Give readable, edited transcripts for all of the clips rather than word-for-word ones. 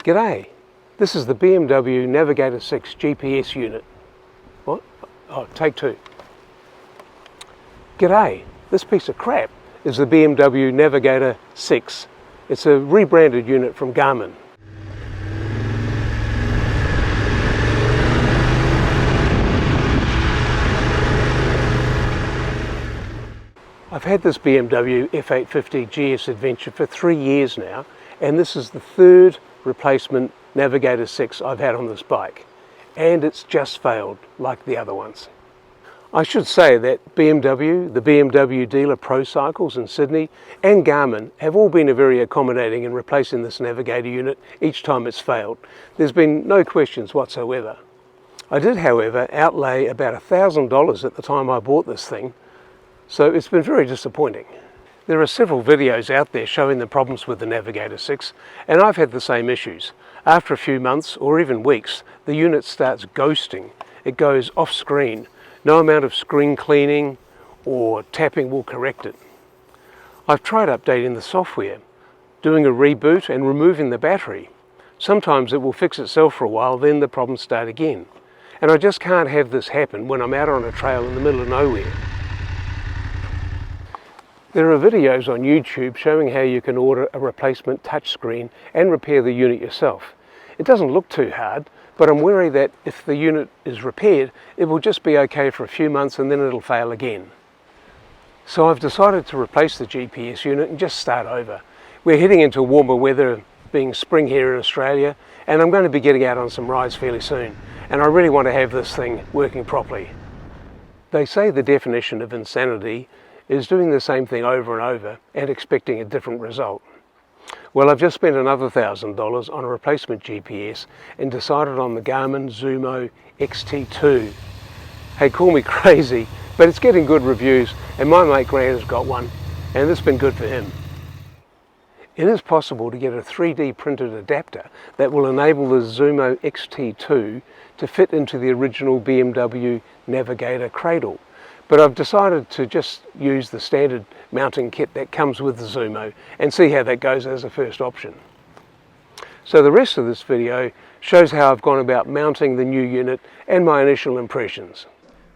G'day, this is the BMW Navigator VI GPS unit. What? Oh, take two. G'day, this piece of crap is the BMW Navigator VI. It's a rebranded unit from Garmin. I've had this BMW F850 GS Adventure for 3 years now, and this is the third replacement Navigator VI I've had on this bike, and it's just failed like the other ones. I should say that BMW, the BMW dealer Pro Cycles in Sydney, and Garmin have all been very accommodating in replacing this Navigator unit each time it's failed. There's been no questions whatsoever. I did, however, outlay about $1,000 at the time I bought this thing, so it's been very disappointing. There are several videos out there showing the problems with the Navigator VI, and I've had the same issues. After a few months or even weeks, the unit starts ghosting. It goes off screen. No amount of screen cleaning or tapping will correct it. I've tried updating the software, doing a reboot and removing the battery. Sometimes it will fix itself for a while, then the problems start again. And I just can't have this happen when I'm out on a trail in the middle of nowhere. There are videos on YouTube showing how you can order a replacement touchscreen and repair the unit yourself. It doesn't look too hard, but I'm worried that if the unit is repaired, it will just be okay for a few months and then it'll fail again. So I've decided to replace the GPS unit and just start over. We're heading into warmer weather, being spring here in Australia, and I'm going to be getting out on some rides fairly soon, and I really want to have this thing working properly. They say the definition of insanity is doing the same thing over and over and expecting a different result. Well, I've just spent another $1,000 on a replacement GPS and decided on the Garmin Zumo XT2. Hey, call me crazy, but it's getting good reviews, and my mate Grant has got one, and it's been good for him. It is possible to get a 3D printed adapter that will enable the Zumo XT2 to fit into the original BMW Navigator cradle. But I've decided to just use the standard mounting kit that comes with the Zumo and see how that goes as a first option. So the rest of this video shows how I've gone about mounting the new unit and my initial impressions.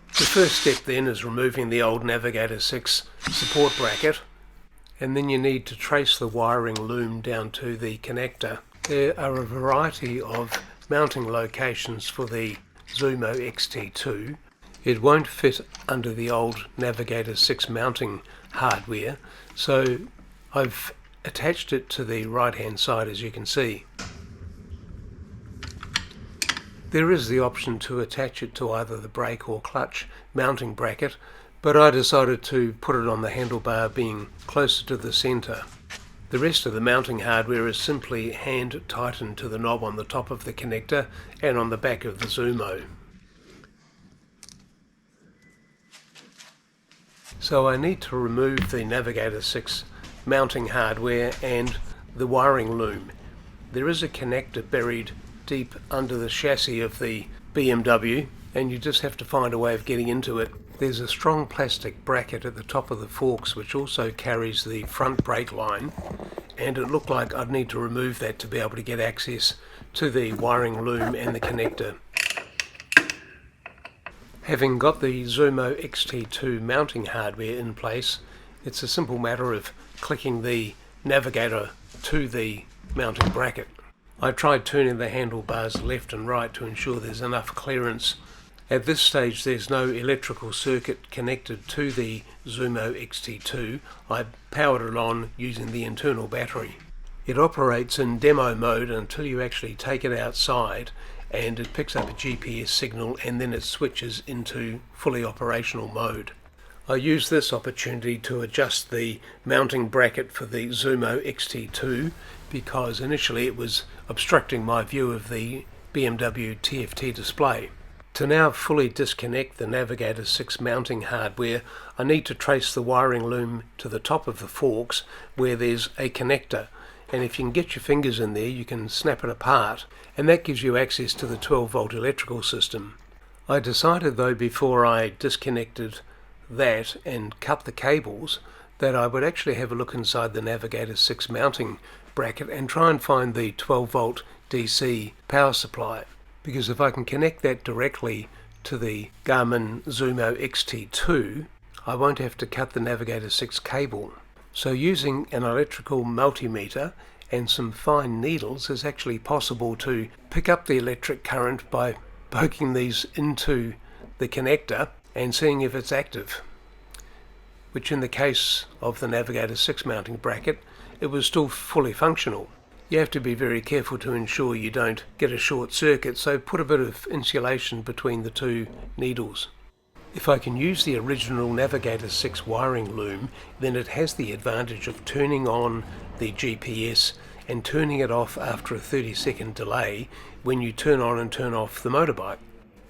The first step then is removing the old Navigator VI support bracket, and then you need to trace the wiring loom down to the connector. There are a variety of mounting locations for the Zumo XT2. It won't fit under the old Navigator VI mounting hardware, so I've attached it to the right hand side, as you can see. There is the option to attach it to either the brake or clutch mounting bracket, but I decided to put it on the handlebar, being closer to the centre. The rest of the mounting hardware is simply hand tightened to the knob on the top of the connector and on the back of the Zumo. So I need to remove the Navigator VI mounting hardware and the wiring loom. There is a connector buried deep under the chassis of the BMW, and you just have to find a way of getting into it. There's a strong plastic bracket at the top of the forks which also carries the front brake line, and it looked like I'd need to remove that to be able to get access to the wiring loom and the connector. Having got the Zumo XT2 mounting hardware in place, it's a simple matter of clicking the Navigator to the mounting bracket. I tried turning the handlebars left and right to ensure there's enough clearance. At this stage there's no electrical circuit connected to the Zumo XT2. I powered it on using the internal battery. It operates in demo mode until you actually take it outside, and it picks up a GPS signal and then it switches into fully operational mode. I used this opportunity to adjust the mounting bracket for the Zumo XT2 because initially it was obstructing my view of the BMW TFT display. To now fully disconnect the Navigator VI mounting hardware, I need to trace the wiring loom to the top of the forks where there's a connector, and if you can get your fingers in there you can snap it apart, and that gives you access to the 12-volt electrical system. I decided though, before I disconnected that and cut the cables, that I would actually have a look inside the Navigator VI mounting bracket and try and find the 12-volt DC power supply, because if I can connect that directly to the Garmin Zumo XT2, I won't have to cut the Navigator 6 cable. So using an electrical multimeter and some fine needles is actually possible to pick up the electric current by poking these into the connector and seeing if it's active, which in the case of the Navigator 6 mounting bracket, it was still fully functional. You have to be very careful to ensure you don't get a short circuit, so put a bit of insulation between the two needles. If I can use the original Navigator 6 wiring loom, then it has the advantage of turning on the GPS and turning it off after a 30-second delay when you turn on and turn off the motorbike.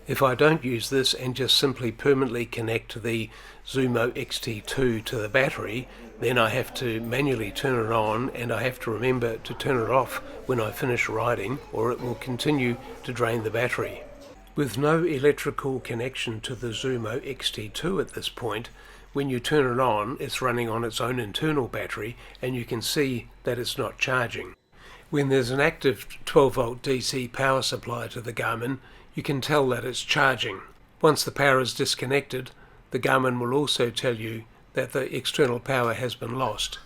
If I don't use this and just simply permanently connect the Zumo XT2 to the battery, then I have to manually turn it on, and I have to remember to turn it off when I finish riding, or it will continue to drain the battery. With no electrical connection to the Zumo XT2 at this point, when you turn it on, it's running on its own internal battery, and you can see that it's not charging. When there's an active 12-volt DC power supply to the Garmin, you can tell that it's charging. Once the power is disconnected, the Garmin will also tell you that the external power has been lost.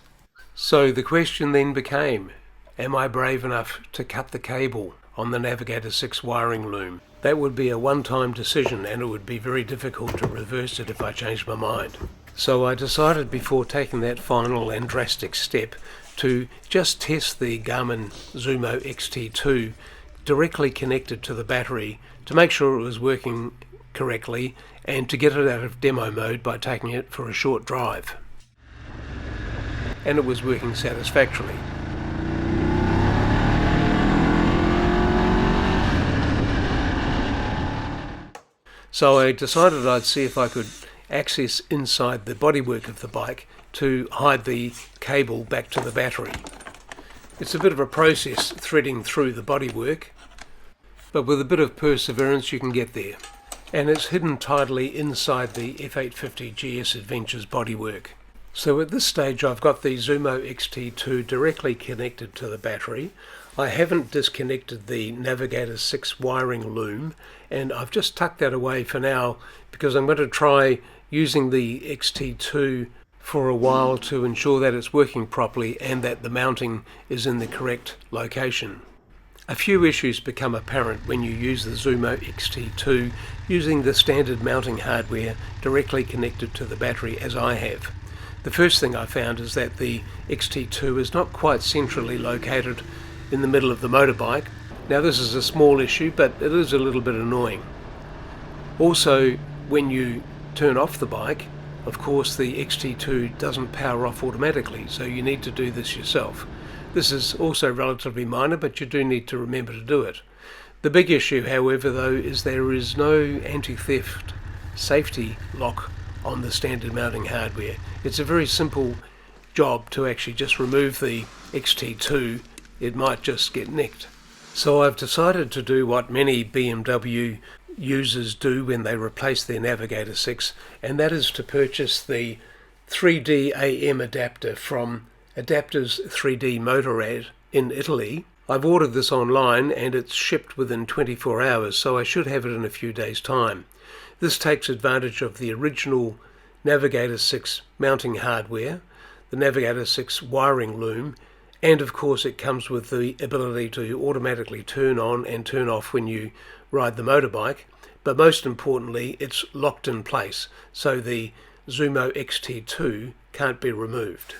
So the question then became, am I brave enough to cut the cable on the Navigator 6 wiring loom? That would be a one-time decision, and it would be very difficult to reverse it if I changed my mind. So I decided before taking that final and drastic step to just test the Garmin Zumo XT2 directly connected to the battery to make sure it was working correctly, and to get it out of demo mode by taking it for a short drive. And it was working satisfactorily. So I decided I'd see if I could access inside the bodywork of the bike to hide the cable back to the battery. It's a bit of a process threading through the bodywork, but with a bit of perseverance you can get there. And it's hidden tidily inside the F850 GS Adventures bodywork. So at this stage I've got the Zumo XT2 directly connected to the battery. I haven't disconnected the Navigator 6 wiring loom, and I've just tucked that away for now because I'm going to try using the XT2 for a while to ensure that it's working properly and that the mounting is in the correct location. A few issues become apparent when you use the Zumo XT2 using the standard mounting hardware directly connected to the battery as I have. The first thing I found is that the XT2 is not quite centrally located in the middle of the motorbike. Now this is a small issue, but it is a little bit annoying. Also, when you turn off the bike, of course the XT2 doesn't power off automatically, so you need to do this yourself. This is also relatively minor, but you do need to remember to do it. The big issue, however, though, is there is no anti-theft safety lock on the standard mounting hardware. It's a very simple job to actually just remove the XT2. It might just get nicked. So I've decided to do what many BMW users do when they replace their Navigator 6, and that is to purchase the 3D AM adapter from Adaptor's 3D Motorrad in Italy. I've ordered this online and it's shipped within 24 hours, so I should have it in a few days' time. This takes advantage of the original Navigator 6 mounting hardware, the Navigator 6 wiring loom, and of course it comes with the ability to automatically turn on and turn off when you ride the motorbike, but most importantly it's locked in place, so the Zumo XT2 can't be removed.